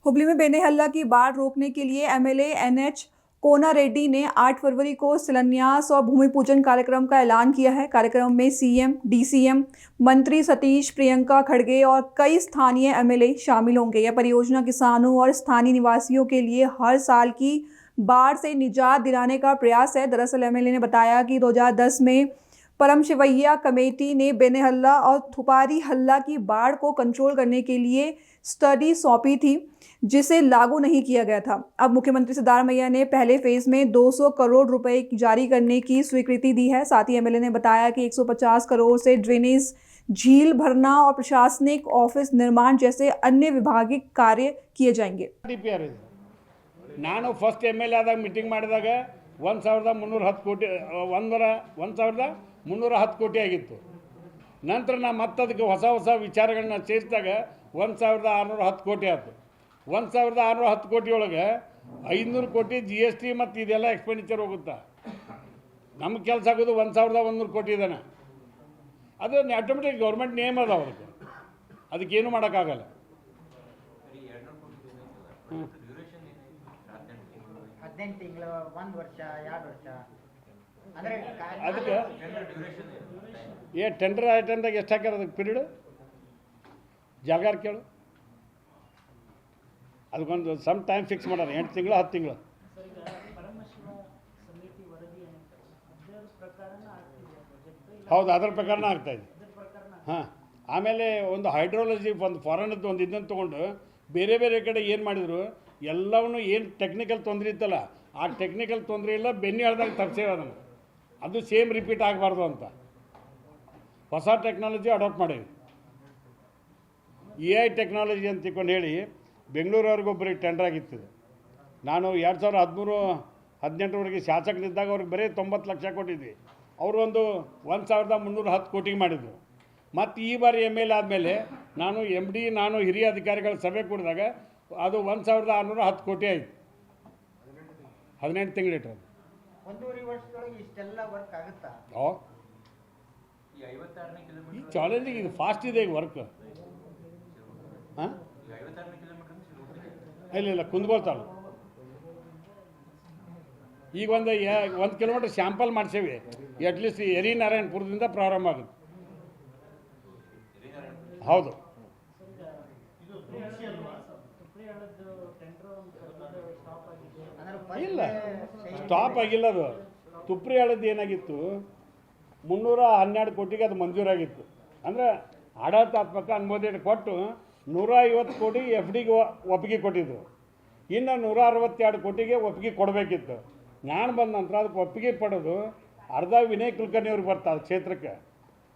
हुबली में बेनेहल्ला की बाढ़ रोकने के लिए एमएलए एनएच कोना रेड्डी ने 8 फरवरी को शिलान्यास और भूमि पूजन कार्यक्रम का ऐलान किया है। कार्यक्रम में सीएम, डीसीएम, मंत्री सतीश, प्रियंका खड़गे और कई स्थानीय एमएलए शामिल होंगे। यह परियोजना किसानों और स्थानीय निवासियों के लिए हर साल की बाढ़ से निजात दिलाने का प्रयास है। दरअसल एमएलए ने बताया कि 2010 में परम शिवैया कमेटी ने बेनेहल्ला और थुपारी हल्ला की बाढ़ को कंट्रोल करने के लिए स्टडी सौंपी थी, जिसे लागू नहीं किया गया था। अब मुख्यमंत्री सिद्धारमैया ने पहले फेज में 200 करोड़ रुपए जारी करने की स्वीकृति दी है। साथ ही एमएलए ने बताया कि 150 करोड़ से ड्रेनेज, झील भरना और प्रशासनिक ऑफिस निर्माण जैसे अन्य विभागीय कार्य किए जाएंगे। ನಾನು ಫಸ್ಟ್ MLA ಆದಾಗ ಮೀಟಿಂಗ್ ಮಾಡಿದಾಗ 1310 ಕೋಟಿ 1310 ಕೋಟಿ ಆಗಿತ್ತು. ನಂತರ ನಾ ಮತ್ತೆ ಅದಕ್ಕೆ ಹೊಸ ವಿಚಾರಗಳನ್ನ ಸೇರಿಸಿದಾಗ 1610 ಕೋಟಿ ಆಯಿತು. 1610 ಕೋಟಿ ಒಳಗೆ 500 ಕೋಟಿ GST ಮತ್ತು ಇದೆಲ್ಲ ಎಕ್ಸ್ಪೆಂಡಿಚರ್ ಹೋಗುತ್ತಾ. ನಮ್ಮ ಕೆಲಸ ಆಗೋದು 1100 ಕೋಟಿ ಇದಾನೆ. ಅದು ಆಟೋಮೆಟಿಕ್ ಗೌರ್ಮೆಂಟ್ ನೇಮ್ ಅದ ಅವ್ರಿಗೆ, ಅದಕ್ಕೇನು ಮಾಡೋಕ್ಕಾಗಲ್ಲ. ಅದಕ್ಕೆ ಟೆಂಡರ್ ಐಟಮ್ದಾಗ ಎಷ್ಟು ಹಾಕ್ಯಾರ ಅದಕ್ಕೆ ಪೀರಿಯಡ್ ಜಾಗಾರ ಕೇಳು. ಅದಕ್ಕೊಂದು ಸಮ್ ಟೈಮ್ ಫಿಕ್ಸ್ ಮಾಡೋರು 8 ತಿಂಗಳು 10 ತಿಂಗಳು. ಹೌದು, ಅದರ ಪ್ರಕಾರನ ಆಗ್ತಾಯಿದೆ. ಹಾಂ, ಆಮೇಲೆ ಒಂದು ಹೈಡ್ರಾಲಜಿ ಒಂದು ಫಾರಿನದ್ದು ಒಂದು ಇದನ್ನು ತೊಗೊಂಡು ಬೇರೆ ಕಡೆ ಏನು ಮಾಡಿದರು, ಎಲ್ಲವನ್ನೂ ಏನು ಟೆಕ್ನಿಕಲ್ ತೊಂದರೆ ಇತ್ತಲ್ಲ, ಆ ಟೆಕ್ನಿಕಲ್ ತೊಂದರೆ ಇಲ್ಲ ಬೆನ್ನಿ ಹೇಳ್ದಾಗ ತಪ್ಪಿಸೇವೆ ಅದನ್ನು. ಅದು ಸೇಮ್ ರಿಪೀಟ್ ಆಗಬಾರ್ದು ಅಂತ ಹೊಸ ಟೆಕ್ನಾಲಜಿ ಅಡಾಪ್ಟ್ ಮಾಡೀವಿ. AI ಟೆಕ್ನಾಲಜಿ ಅಂತ ತಿಳ್ಕೊಂಡು ಹೇಳಿ ಬೆಂಗಳೂರವ್ರಿಗೊಬ್ಬರಿಗೆ ಟೆಂಡರ್ ಆಗಿತ್ತು. ನಾನು 2013-18ವರೆಗೆ ಶಾಸಕನಿದ್ದಾಗ ಅವ್ರಿಗೆ ಬರೀ 90 ಲಕ್ಷ ಕೊಟ್ಟಿದ್ವಿ. ಅವರು ಒಂದು 1310 ಕೋಟಿಗೆ ಮಾಡಿದರು. ಮತ್ತು ಈ ಬಾರಿ MLA ಆದಮೇಲೆ ನಾನು MD ನಾನು ಹಿರಿಯ ಅಧಿಕಾರಿಗಳ ಸಭೆ ಕೂಡಿದಾಗ ಅದು 1610 ಕೋಟಿ ಆಯಿತು. 18 ತಿಂಗಳಿಟ್ಟು ಈ ಚಾಲೆಂಜಿಂಗ್ ಇದು ಫಾಸ್ಟ್ ಇದೆ ಈಗ ವರ್ಕ್. ಹಾಂ, ಇಲ್ಲ ಕುಂದಗೋಳ್ತಾಳೆ. ಈಗ ಒಂದು ಕಿಲೋಮೀಟ್ರ್ ಸ್ಯಾಂಪಲ್ ಮಾಡಿಸೇವಿ. ಅಟ್ಲೀಸ್ಟ್ ನಾರಾಯಣಪುರದಿಂದ ಪ್ರಾರಂಭ ಆಗುತ್ತೆ. ಹೌದು, ಇಲ್ಲ ಸ್ಟಾಪ್ ಆಗಿಲ್ಲ. ಅದು ತುಪ್ರಿ ಹೇಳದ್ದು ಏನಾಗಿತ್ತು, 312 ಕೋಟಿಗೆ ಅದು ಮಂಜೂರಾಗಿತ್ತು. ಅಂದರೆ ಆಡಳಿತಾತ್ಮಕ ಅನುಮೋದನೆ ಕೊಟ್ಟು 150 ಕೋಟಿ FDಗೆ ಒಪ್ಪಿಗೆ ಕೊಟ್ಟಿದ್ದು. ಇನ್ನು 162 ಕೋಟಿಗೆ ಒಪ್ಪಿಗೆ ಕೊಡಬೇಕಿತ್ತು. ನಾನು ಬಂದ ನಂತರ ಅದಕ್ಕೆ ಒಪ್ಪಿಗೆ ಪಡೋದು ಅರ್ಧ ವಿನಯ್ ಕುಲಕರ್ಣಿ ಅವ್ರಿಗೆ ಬರ್ತಾರೆ ಕ್ಷೇತ್ರಕ್ಕೆ.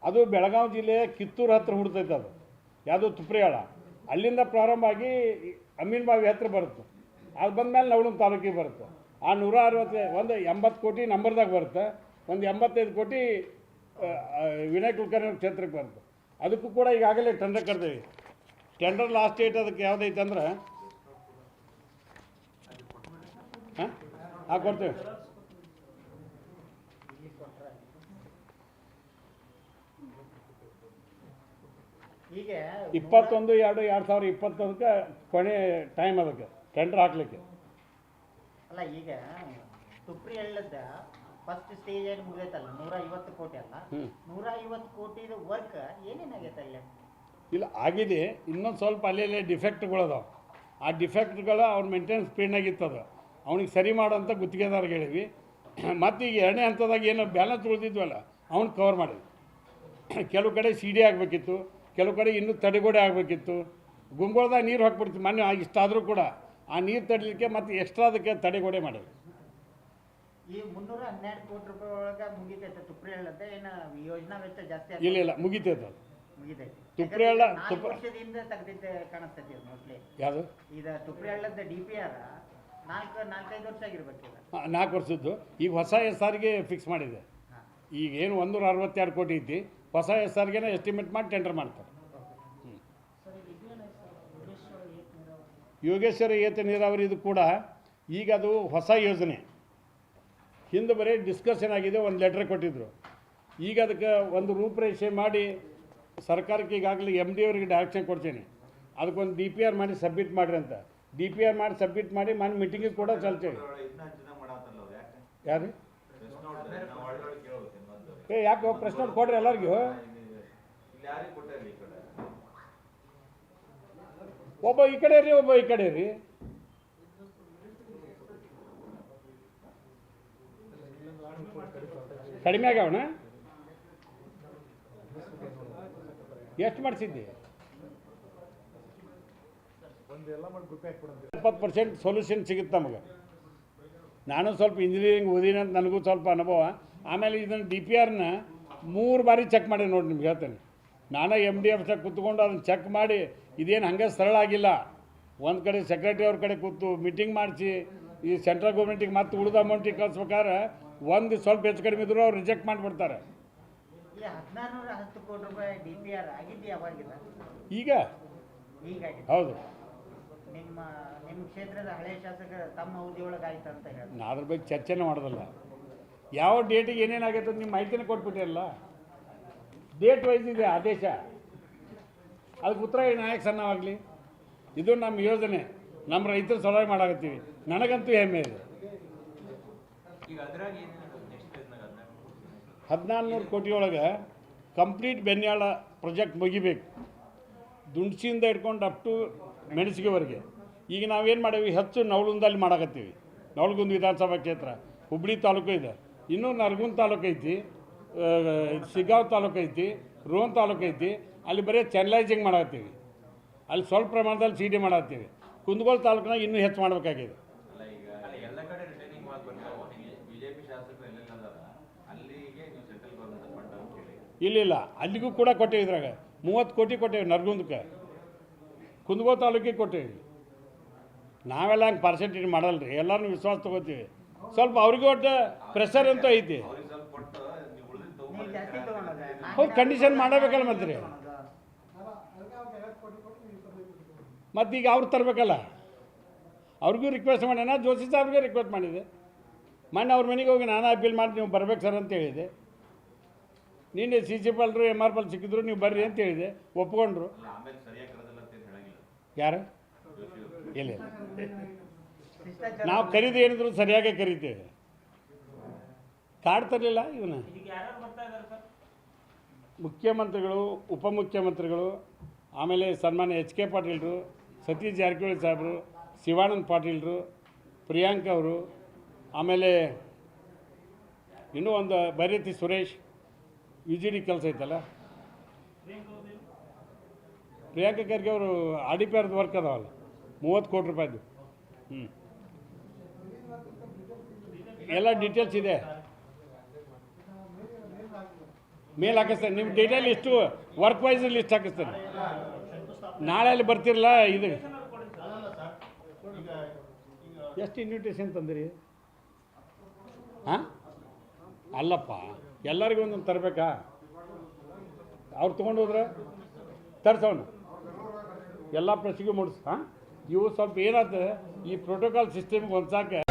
ಅದು ಬೆಳಗಾವಿ ಜಿಲ್ಲೆಯ ಕಿತ್ತೂರು ಹತ್ರ ಹುಡ್ತೈತೆ. ಅದು ಯಾವುದು ತುಪ್ರಿಯಾಳ, ಅಲ್ಲಿಂದ ಪ್ರಾರಂಭ ಆಗಿ ಅಮೀನ್ಬಾವಿ ಹತ್ರ ಬರುತ್ತೆ. ಅದು ಬಂದಮೇಲೆ ನವಳೂರು ತಾಲೂಕಿಗೆ ಬರುತ್ತೆ. ಆ 180 ಕೋಟಿ ನಂಬರ್ದಾಗ ಬರುತ್ತೆ. ಒಂದು 85 ಕೋಟಿ ವಿನಯ್ ಕುಲಕರ್ಣಿ ಅವ್ರ ಕ್ಷೇತ್ರಕ್ಕೆ ಬರುತ್ತೆ. ಅದಕ್ಕೂ ಕೂಡ ಈಗಾಗಲೇ ಟೆಂಡರ್ ಕರೆದೇವಿ. ಟೆಂಡರ್ ಲಾಸ್ಟ್ ಡೇಟ್ ಅದಕ್ಕೆ ಯಾವುದೈತೆ ಅಂದ್ರೆ ಕೊಡ್ತೇವೆ. ಈಗ 21/2/2020 ಕೊನೆ ಟೈಮ್ ಅದಕ್ಕೆ ಟೆಂಡರ್ ಹಾಕ್ಲಿಕ್ಕೆ. ಅಲ್ಲ, ಈಗ ತುಪ್ರಿ ಹೇಳದ ಫಸ್ಟ್ ಸ್ಟೇಜ್ ಏನು ಮುಗಿದೈತಲ್ಲ, 150 ಕೋಟಿ ಅಲ್ಲ, 150 ಕೋಟಿ ವರ್ಕ್ ಏನೇನಾಗೈತೆ ಅಲ್ಲಿ? ಇಲ್ಲ, ಆಗಿದೆ. ಇನ್ನೊಂದು ಸ್ವಲ್ಪ ಅಲ್ಲೇ ಡಿಫೆಕ್ಟ್ಗಳದಾವೆ. ಆ ಡಿಫೆಕ್ಟ್ಗಳು ಅವ್ರ ಮೇಂಟೆನೆನ್ಸ್ ಸ್ಪೀಡ್ನಾಗಿತ್ತದ, ಅವ್ನಿಗೆ ಸರಿ ಮಾಡೋಂಥ ಗುತ್ತಿಗೆದಾರ್ಗೆ ಹೇಳಿವಿ. ಮತ್ತು ಈಗ 2ನೇ ಹಂತದಾಗ ಏನೋ ಬ್ಯಾಲೆನ್ಸ್ ಉಳಿದಿದ್ವಲ್ಲ ಅವ್ನು ಕವರ್ ಮಾಡಿದ್ವಿ. ಕೆಲವು ಕಡೆ CD ಆಗಬೇಕಿತ್ತು, ಕೆಲವು ಕಡೆ ಇನ್ನೂ ತಡೆಗೋಡೆ ಆಗಬೇಕಿತ್ತು. ಗುಂಗೋಳದಾಗ ನೀರು ಹಾಕ್ಬಿಡ್ತೀವಿ. ಮೊನ್ನೆ ಇಷ್ಟಾದರೂ ಕೂಡ ಆ ನೀರು ತಡಲಿಕ್ಕೆ ಮತ್ತು ಎಕ್ಸ್ಟ್ರಾ ಅದಕ್ಕೆ ತಡೆಗೋಡೆ ಮಾಡಿದ್ವಿ. ಈ 312 ಕೋಟಿ ರೂಪಾಯಿ ಒಳಗೆ ಮುಗಿತೈತೆ ತುಪ್ರಿ ಹೇಳತ್ತೆ, ಏನು ಯೋಜನಾ ವೆಚ್ಚ ಜಾಸ್ತಿ? ಇಲ್ಲ ಮುಗಿತೈತೆ. ಅದು ಮುಗಿತೈತೆ. ತುಪ್ರಿ ಹಳ್ಳ ವರ್ಷದಿಂದ ತೆಗೆದಿದ್ದೆ ಕಾಣಿಸ್ತೈತಿ ಮೋಸ್ಟ್ಲಿ. ಯಾವುದು ಇದು ತುಪ್ರಿ ಹಳ್ಳದ DPR 4-5 ವರ್ಷ ಆಗಿರ್ಬೇಕಿಲ್ಲ. 4 ವರ್ಷದ್ದು. ಈಗ ಹೊಸ SRಗೆ ಫಿಕ್ಸ್ ಮಾಡಿದೆ. ಈಗ ಏನು 162 ಕೋಟಿ ಐತಿ, ಹೊಸ SRಗೆ ಎಸ್ಟಿಮೇಟ್ ಮಾಡಿ ಟೆಂಡರ್ ಮಾಡ್ತಾರೆ. ಯೋಗೇಶ್ವರ ಏತ ನೀರಾವರಿ ಇದು ಕೂಡ ಈಗ ಅದು ಹೊಸ ಯೋಜನೆ. ಹಿಂದೆ ಬರೀ ಡಿಸ್ಕಷನ್ ಆಗಿದೆ, ಒಂದು ಲೆಟ್ರ್ ಕೊಟ್ಟಿದ್ದರು. ಈಗ ಅದಕ್ಕೆ ಒಂದು ರೂಪರೇಷೆ ಮಾಡಿ ಸರ್ಕಾರಕ್ಕೆ ಈಗಾಗಲೇ MD ಅವರಿಗೆ ಡೈರೆಕ್ಷನ್ ಕೊಡ್ತೀನಿ, ಅದಕ್ಕೊಂದು DPR ಮಾಡಿ ಸಬ್ಮಿಟ್ ಮಾಡಿರಿ ಅಂತ. DPR ಮಾಡಿ ಸಬ್ಮಿಟ್ ಮಾಡಿ ಮನೆ ಮೀಟಿಂಗಿಗೆ ಕೂಡ ಚಲ್ತೇವೆ. ಯಾರು ಯಾಕೆ ಪ್ರಶ್ನೆ ಕೊಡ್ರಿ ಎಲ್ಲರಿಗೂ. ಒಬ್ಬ ಈ ಕಡೆ ರೀ, ಒಬ್ಬ ಈ ಕಡೆ ರೀ. ಕಡಿಮೆ ಆಗ್ಯಾವಣ. ಎಷ್ಟು ಮಾಡಿಸಿದ್ದಿ? 70% ಸೊಲ್ಯೂಷನ್ ಸಿಗುತ್ತೆ ನಮಗೆ. ನಾನು ಸ್ವಲ್ಪ ಇಂಜಿನಿಯರಿಂಗ್ ಓದಿನ ಅಂತ ನನಗೂ ಸ್ವಲ್ಪ ಅನುಭವ. ಆಮೇಲೆ ಇದನ್ನು DPRನ 3 ಬಾರಿ ಚೆಕ್ ಮಾಡಿ ನೋಡಿ ನಿಮ್ಗೆ ಹೇಳ್ತೇನೆ. ನಾನು MDF ಕೂತ್ಕೊಂಡು ಅದನ್ನು ಚೆಕ್ ಮಾಡಿ ಇದೇನು ಹಂಗೆ ಸರಳ ಆಗಿಲ್ಲ. ಒಂದು ಕಡೆ ಸೆಕ್ರೆಟರಿ ಅವ್ರ ಕಡೆ ಕೂತು ಮೀಟಿಂಗ್ ಮಾಡಿಸಿ ಈ ಸೆಂಟ್ರಲ್ ಗೌರ್ಮೆಂಟಿಗೆ ಮತ್ತೆ ಉಳಿದ ಅಮೌಂಟಿಗೆ ಕಳಿಸ್ಬೇಕಾದ್ರೆ ಒಂದು ಸ್ವಲ್ಪ ಹೆಚ್ಚು ಕಡಿಮೆ ಇದ್ರೂ ಅವ್ರು ರಿಜೆಕ್ಟ್ ಮಾಡಿಬಿಡ್ತಾರೆ. ಈ 1410 ಕೋಟಿ ರೂಪಾಯಿ DPR ಆಗಿದ್ದು ಯಾವಾಗಿಲ್ಲ? ಈಗ ಹೀಗಾಗಿ ಹೌದು, ನಿಮ್ಮ ಕ್ಷೇತ್ರದ ಹಳೆಯ ಶಾಸಕ ತಮ್ಮ ಅವಧಿಯೊಳಗೆ ಆಯ್ತು ಅಂತ ಹೇಳಿ ನಾ ಅದ್ರ ಬಗ್ಗೆ ಚರ್ಚೆನೇ ಮಾಡೋದಲ್ಲ. ಯಾವ ಡೇಟಿಗೆ ಏನೇನಾಗೈತೆ ಅಂತ ನಿಮ್ಮ ಮಾಹಿತಿನೇ ಕೊಟ್ಬಿಟ್ಟಿರಲ್ಲ. ಡೇಟ್ ವೈಸ್ ಇದೆ ಆದೇಶ, ಅದಕ್ಕೆ ಉತ್ತರ ನಾಯಕ ಸಣ್ಣವಾಗಲಿ. ಇದು ನಮ್ಮ ಯೋಜನೆ, ನಮ್ಮ ರೈತರು ಸಲಹೆ ಮಾಡಾಕತ್ತೀವಿ. ನನಗಂತೂ ಹೆಮ್ಮೆ ಇದೆ. 1400 ಕೋಟಿ ಒಳಗೆ ಕಂಪ್ಲೀಟ್ ಬೆನ್ಯಾಳ ಪ್ರಾಜೆಕ್ಟ್ ಮುಗಿಬೇಕು. ದುಂಡ್ಸಿಯಿಂದ ಹಿಡ್ಕೊಂಡು ಅಪ್ ಟು ಮೆಣಸಿಗೆವರೆಗೆ. ಈಗ ನಾವೇನು ಮಾಡೀವಿ, ಹೆಚ್ಚು ನವಲಗುಂದಲ್ಲಿ ಮಾಡಾಕತ್ತೀವಿ. ನವಲಗುಂದ ವಿಧಾನಸಭಾ ಕ್ಷೇತ್ರ ಹುಬ್ಬಳ್ಳಿ ತಾಲೂಕು ಇದೆ, ಇನ್ನೂ ನರಗುಂದ ತಾಲೂಕು ಐತಿ, ಶಿಗ್ಗಾಂವ್ ತಾಲೂಕು ಐತಿ, ರೋಣ ತಾಲೂಕು ಐತಿ. ಅಲ್ಲಿ ಬರೀ ಚಾನಲೈಸಿಂಗ್ ಮಾಡಾಕತ್ತೀವಿ. ಅಲ್ಲಿ ಸ್ವಲ್ಪ ಪ್ರಮಾಣದಲ್ಲಿ CD ಮಾಡತ್ತೀವಿ. ಕುಂದಗೋಳ ತಾಲೂಕಿನಾಗ ಇನ್ನೂ ಹೆಚ್ಚು ಮಾಡಬೇಕಾಗಿದೆ. ಇಲ್ಲ ಅಲ್ಲಿಗೂ ಕೂಡ ಕೊಟ್ಟೇವಿ. ಇದ್ರಾಗ 30 ಕೋಟಿ ಕೊಟ್ಟೇವಿ ನರಗುಂದಕ್ಕೆ, ಕುಂದಗೋಳ ತಾಲೂಕಿಗೆ ಕೊಟ್ಟೇವಿ. ನಾವೆಲ್ಲ ಹಂಗೆ ಪರ್ಸೆಂಟೇಜ್ ಮಾಡಲ್ಲ ರೀ, ಎಲ್ಲರೂ ವಿಶ್ವಾಸ ತೊಗೋತೀವಿ. ಸ್ವಲ್ಪ ಅವ್ರಿಗೂ ಒಟ್ಟು ಪ್ರೆಷರ್ ಅಂತೂ ಐತಿ. ಹೌದು, ಕಂಡೀಷನ್ ಮಾಡಬೇಕಲ್ಲ ಮತ್ತೆ ರೀ. ಮತ್ತು ಈಗ ಅವ್ರು ತರಬೇಕಲ್ಲ, ಅವ್ರಿಗೂ ರಿಕ್ವೆಸ್ಟ್ ಮಾಡ್ಯಾನ. ಜೋಶಿ ಸಾಹೇಬ್ಗೆ ರಿಕ್ವೆಸ್ಟ್ ಮಾಡಿದೆ. ಮೊನ್ನೆ ಅವ್ರ ಮನೆಗೆ ಹೋಗಿ ನಾನು ಅಪೀಲ್ ಮಾಡಿ ನೀವು ಬರ್ಬೇಕು ಸರ್ ಅಂತ ಹೇಳಿದೆ. ನಿನ್ನೆ CC ಪಾಲ್ರು MR ಪಾಲ್ ಸಿಕ್ಕಿದ್ರು, ನೀವು ಬರ್ರಿ ಅಂತ ಹೇಳಿದೆ, ಒಪ್ಕೊಂಡ್ರು. ಯಾರು ಇಲ್ಲ, ನಾವು ಕರೀದು ಏನಿದ್ರು ಸರಿಯಾಗೇ ಕರಿತೇವೆ. ಕಾರ್ಡ್ ತರಲಿಲ್ಲ ಇವನ್ನ ಮುಖ್ಯಮಂತ್ರಿಗಳು, ಉಪಮುಖ್ಯಮಂತ್ರಿಗಳು, ಆಮೇಲೆ ಸನ್ಮಾನ್ಯ HK ಪಾಟೀಲ್ರು, ಸತೀಶ್ ಜಾರಕಿಹೊಳಿ ಸಾಹೇಬರು, ಶಿವಾನಂದ ಪಾಟೀಲ್ರು, ಪ್ರಿಯಾಂಕ ಅವರು, ಆಮೇಲೆ ಇನ್ನೂ ಒಂದು ಬೈರತಿ ಸುರೇಶ್, UGD ಕೆಲಸ ಐತಲ್ಲ, ಪ್ರಿಯಾಂಕ ಖರ್ಗೆ ಅವರು RDPRದು ವರ್ಕ್ ಅದಾವಲ್ಲ, 30 ಕೋಟಿ ರೂಪಾಯಿದು. ಎಲ್ಲ ಡೀಟೇಲ್ಸ್ ಇದೆ, ಮೇಲ್ ಹಾಕಿಸ್ತೇನೆ. ನಿಮ್ಮ ಡೀಟೇಲ್ ಇಷ್ಟು ವರ್ಕ್ ವೈಸ್ ಲಿಸ್ಟ್ ಹಾಕಿಸ್ತೇನೆ. ನಾಳೆ ಅಲ್ಲಿ ಬರ್ತಿರಲ್ಲ. ಇದು ಎಷ್ಟು ಇನ್ವಿಟೇಷನ್ ತಂದಿರಿ? ಹಾಂ ಅಲ್ಲಪ್ಪ, ಎಲ್ಲರಿಗೂ ಒಂದೊಂದು ತರಬೇಕಾ? ಅವ್ರು ತೊಗೊಂಡು ಹೋದ್ರೆ ತರ್ಸೋಣ, ಎಲ್ಲ ಪ್ರಶ್ನೆಗೂ ಮೂಡಿಸ್. ಹಾಂ ಇವು ಸ್ವಲ್ಪ ಏನಾಗ್ತದೆ, ಈ ಪ್ರೋಟೋಕಾಲ್ ಸಿಸ್ಟಮ್ಗೆ ಹೊಂದ್ಸಾಕೆ